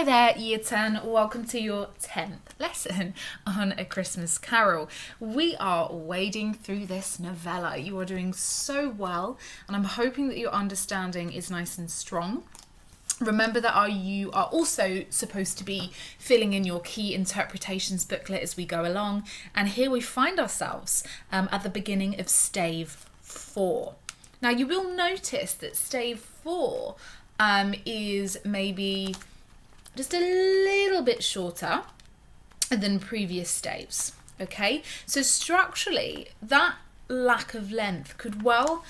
Hi there, Year 10. Welcome to your 10th lesson on A Christmas Carol. We are wading through this novella. You are doing so well, and I'm hoping that your understanding is nice and strong. Remember that you are also supposed to be filling in your key interpretations booklet as we go along. And here we find ourselves at the beginning of stave 4. Now you will notice that stave 4 is maybe just a little bit shorter than previous staves. Okay, so structurally that lack of length could well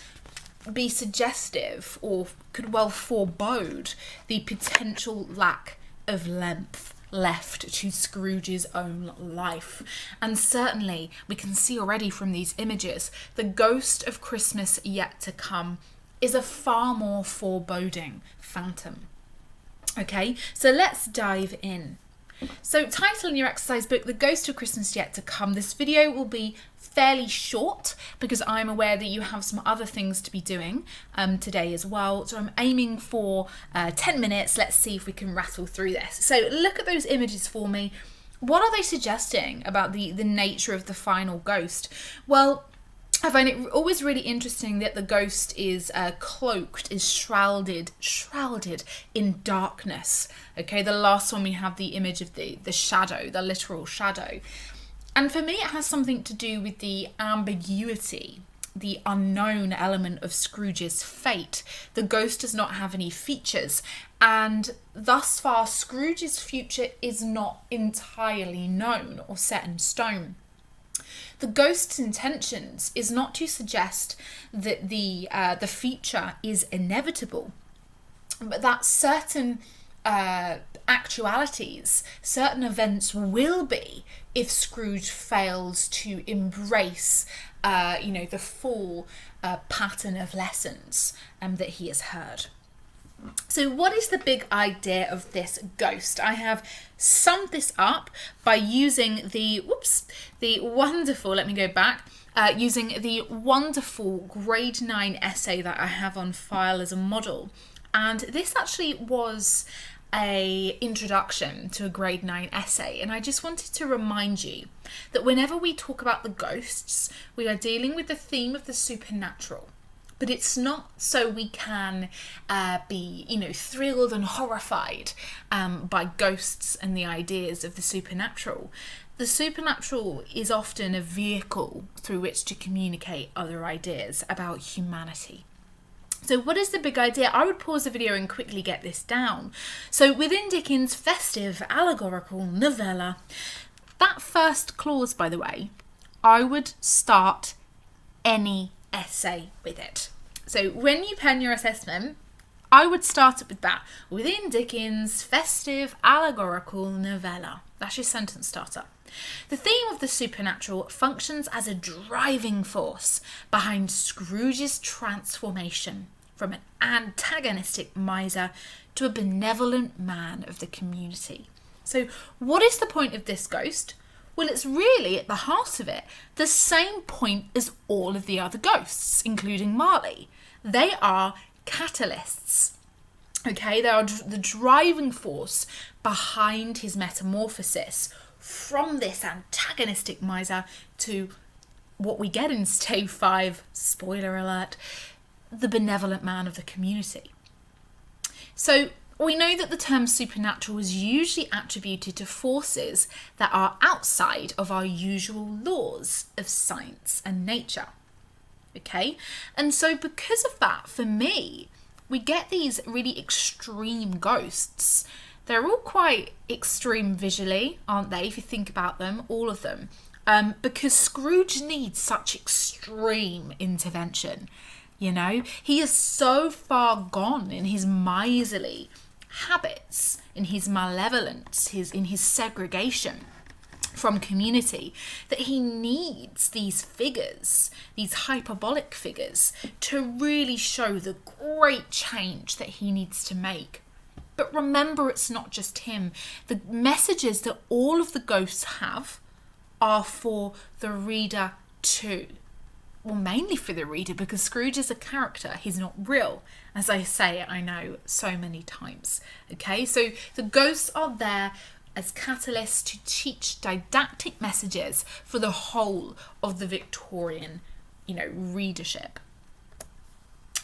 be suggestive or could well forebode the potential lack of length left to Scrooge's own life. And certainly we can see already from these images the ghost of Christmas yet to come is a far more foreboding phantom. Okay, so let's dive in. So title in your exercise book, The Ghost of Christmas Yet to Come. This video will be fairly short because I'm aware that you have some other things to be doing today as well. So I'm aiming for 10 minutes. Let's see if we can rattle through this. So look at those images for me. What are they suggesting about the nature of the final ghost? Well, I find it always really interesting that the ghost is cloaked, is shrouded in darkness. Okay, the last one we have the image of the shadow, the literal shadow. And for me, it has something to do with the ambiguity, the unknown element of Scrooge's fate. The ghost does not have any features, and thus far, Scrooge's future is not entirely known or set in stone. The ghost's intentions is not to suggest that the future is inevitable, but that certain actualities, certain events will be if Scrooge fails to embrace, the full pattern of lessons that he has heard. So what is the big idea of this ghost? I have summed this up by using the wonderful, using the wonderful grade 9 essay that I have on file as a model. And this actually was a introduction to a grade 9 essay. And I just wanted to remind you that whenever we talk about the ghosts, we are dealing with the theme of the supernatural. But it's not so we can be, thrilled and horrified by ghosts and the ideas of the supernatural. The supernatural is often a vehicle through which to communicate other ideas about humanity. So what is the big idea? I would pause the video and quickly get this down. So within Dickens' festive allegorical novella, that first clause, by the way, I would start any essay with it. So when you pen your assessment, I would start it with that. Within Dickens' festive allegorical novella. That's your sentence starter. The theme of the supernatural functions as a driving force behind Scrooge's transformation from an antagonistic miser to a benevolent man of the community. So what is the point of this ghost? Well, it's really, at the heart of it, the same point as all of the other ghosts, including Marley. They are catalysts. Okay, they are the driving force behind his metamorphosis from this antagonistic miser to what we get in stave 5, spoiler alert, the benevolent man of the community. So we know that the term supernatural is usually attributed to forces that are outside of our usual laws of science and nature. Okay? And so because of that, for me, we get these really extreme ghosts. They're all quite extreme visually, aren't they? If you think about them, all of them. Because Scrooge needs such extreme intervention. He is so far gone in his miserly habits, in his malevolence, in his segregation from community, that he needs these figures, these hyperbolic figures, to really show the great change that he needs to make. But remember, it's not just him. The messages that all of the ghosts have are for the reader too. well, mainly for the reader, because Scrooge is a character. He's not real, as I say, I know, so many times. Okay, so the ghosts are there as catalysts to teach didactic messages for the whole of the Victorian, readership.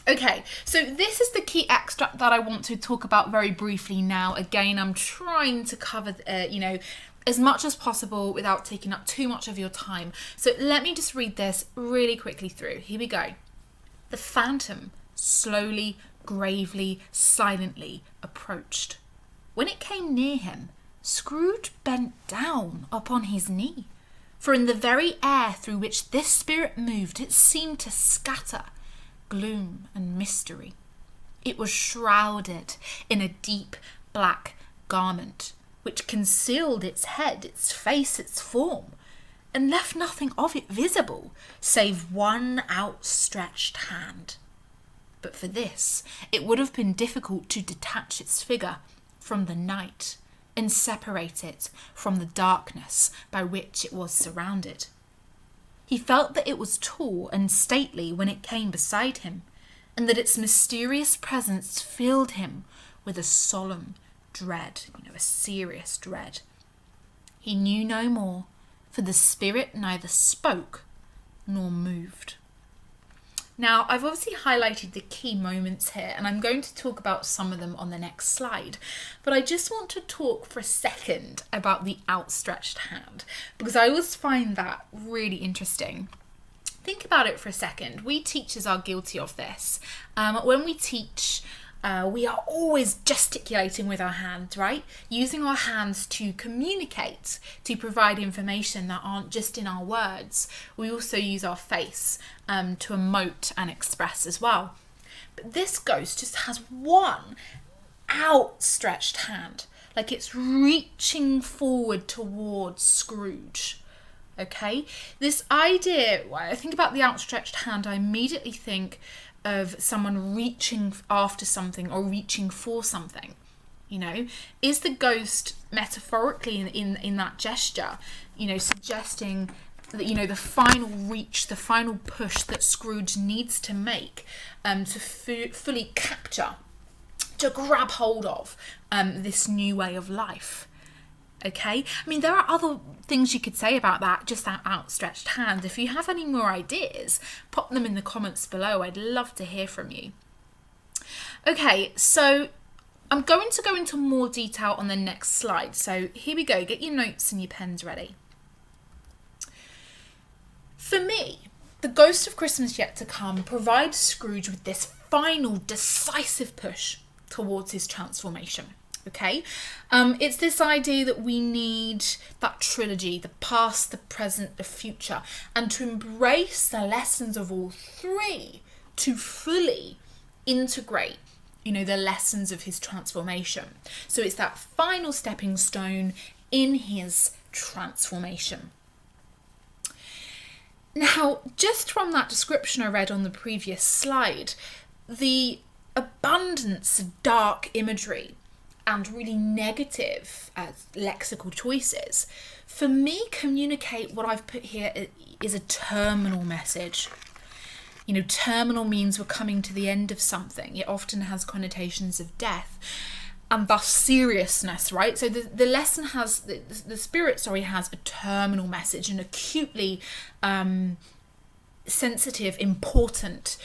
Okay, so this is the key extract that I want to talk about very briefly now. Again, I'm trying to cover, as much as possible without taking up too much of your time. So let me just read this really quickly through. Here we go. The phantom slowly, gravely, silently approached. When it came near him, Scrooge bent down upon his knee, for in the very air through which this spirit moved, it seemed to scatter gloom and mystery. It was shrouded in a deep black garment, which concealed its head, its face, its form, and left nothing of it visible, save one outstretched hand. But for this, it would have been difficult to detach its figure from the night and separate it from the darkness by which it was surrounded. He felt that it was tall and stately when it came beside him, and that its mysterious presence filled him with a solemn dread, a serious dread. He knew no more, for the spirit neither spoke nor moved. Now, I've obviously highlighted the key moments here, and I'm going to talk about some of them on the next slide. But I just want to talk for a second about the outstretched hand, because I always find that really interesting. Think about it for a second. We teachers are guilty of this. When we teach, we are always gesticulating with our hands, right? Using our hands to communicate, to provide information that aren't just in our words. We also use our face to emote and express as well. But this ghost just has one outstretched hand, like it's reaching forward towards Scrooge. Okay? This idea, when I think about the outstretched hand, I immediately think of someone reaching after something or reaching for something. Is the ghost metaphorically in that gesture, suggesting that, the final reach, the final push that Scrooge needs to make to fully capture, to grab hold of this new way of life. Okay, I mean, there are other things you could say about that, just that outstretched hand. If you have any more ideas, pop them in the comments below. I'd love to hear from you. Okay, so I'm going to go into more detail on the next slide. So here we go. Get your notes and your pens ready. For me, the Ghost of Christmas Yet to Come provides Scrooge with this final decisive push towards his transformation. Okay, it's this idea that we need that trilogy, the past, the present, the future, and to embrace the lessons of all three to fully integrate, the lessons of his transformation. So it's that final stepping stone in his transformation. Now, just from that description I read on the previous slide, the abundance of dark imagery and really negative lexical choices, for me, communicate what I've put here is a terminal message. Terminal means we're coming to the end of something. It often has connotations of death and thus seriousness, right? So the lesson has, the spirit, has a terminal message, an acutely sensitive, important,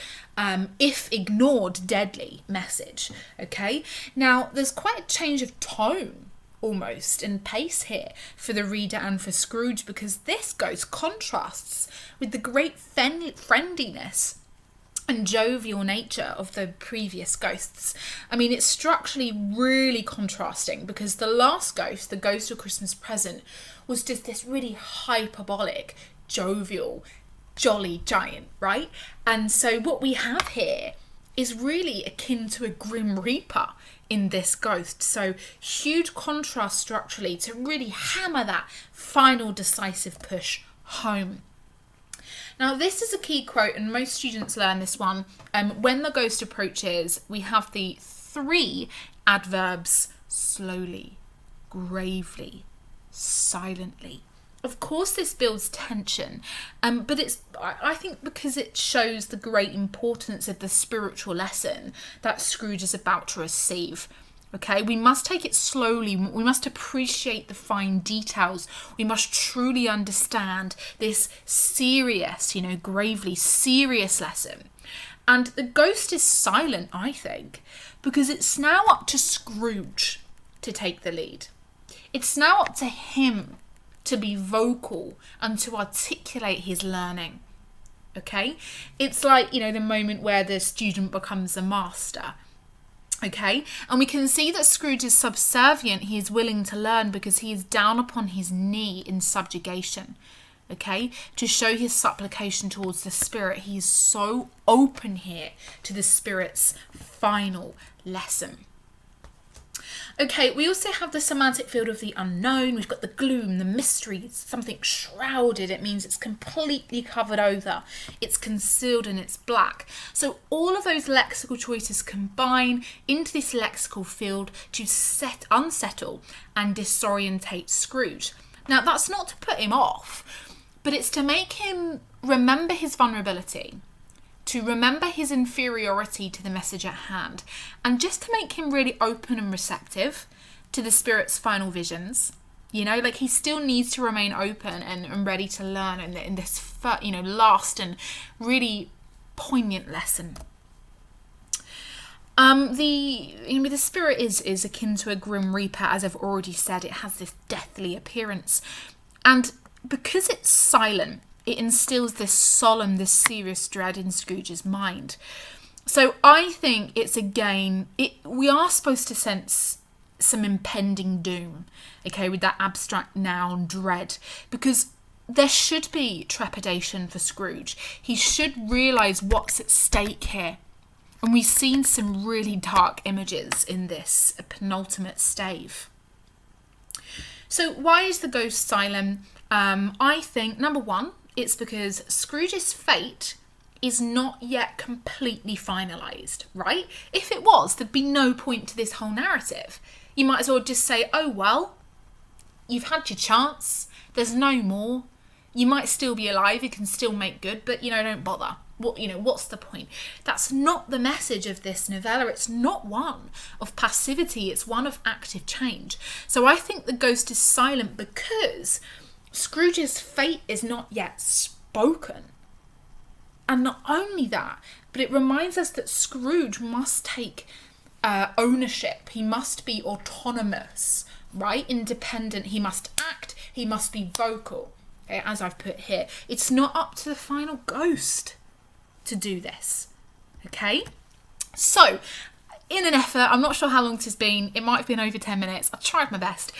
if ignored, deadly message. Okay, now there's quite a change of tone almost and pace here for the reader and for Scrooge, because this ghost contrasts with the great friendliness and jovial nature of the previous ghosts. I mean, it's structurally really contrasting, because the last ghost, the Ghost of Christmas Present, was just this really hyperbolic, jovial, jolly giant, right? And so what we have here is really akin to a Grim Reaper in this ghost. So huge contrast structurally to really hammer that final decisive push home. Now, this is a key quote, and most students learn this one. When the ghost approaches, we have the three adverbs: slowly, gravely, silently. Of course, this builds tension, but I think because it shows the great importance of the spiritual lesson that Scrooge is about to receive. Okay, we must take it slowly. We must appreciate the fine details. We must truly understand this serious, gravely serious lesson. And the ghost is silent, I think, because it's now up to Scrooge to take the lead. It's now up to him to be vocal and to articulate his learning. Okay? It's like, the moment where the student becomes a master. Okay? And we can see that Scrooge is subservient. He is willing to learn because he is down upon his knee in subjugation. Okay? To show his supplication towards the Spirit. He is so open here to the Spirit's final lesson. Okay, we also have the semantic field of the unknown. We've got the gloom, the mystery, something shrouded. It means it's completely covered over. It's concealed and it's black. So all of those lexical choices combine into this lexical field to unsettle and disorientate Scrooge. Now, that's not to put him off, but it's to make him remember his vulnerability, to remember his inferiority to the message at hand, and just to make him really open and receptive to the Spirit's final visions. He still needs to remain open and ready to learn in this, last and really poignant lesson. The Spirit is akin to a grim reaper, as I've already said. It has this deathly appearance, and because it's silent, it instills this solemn, this serious dread in Scrooge's mind. So I think it's we are supposed to sense some impending doom, okay, with that abstract noun dread, because there should be trepidation for Scrooge. He should realise what's at stake here. And we've seen some really dark images in this penultimate stave. So why is the ghost silent? I think, number one, it's because Scrooge's fate is not yet completely finalised, right? If it was, there'd be no point to this whole narrative. You might as well just say, oh, well, you've had your chance. There's no more. You might still be alive. You can still make good, but, don't bother. What's the point? That's not the message of this novella. It's not one of passivity. It's one of active change. So I think the ghost is silent because Scrooge's fate is not yet spoken. And not only that, but it reminds us that Scrooge must take ownership. He must be autonomous, right? Independent. He must act. He must be vocal, okay, as I've put here. It's not up to the final ghost to do this, okay? So, in an effort, I'm not sure how long this has been. It might have been over 10 minutes. I've tried my best.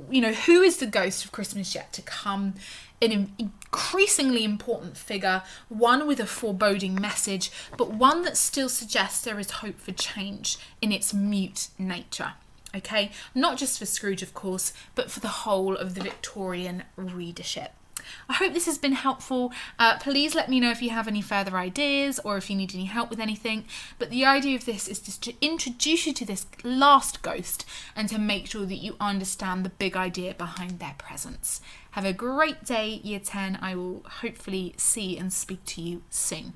Who is the ghost of Christmas yet to come? An increasingly important figure, one with a foreboding message, but one that still suggests there is hope for change in its mute nature. Okay? Not just for Scrooge, of course, but for the whole of the Victorian readership. I hope this has been helpful. Please let me know if you have any further ideas or if you need any help with anything. But the idea of this is just to introduce you to this last ghost and to make sure that you understand the big idea behind their presence. Have a great day, Year 10. I will hopefully see and speak to you soon.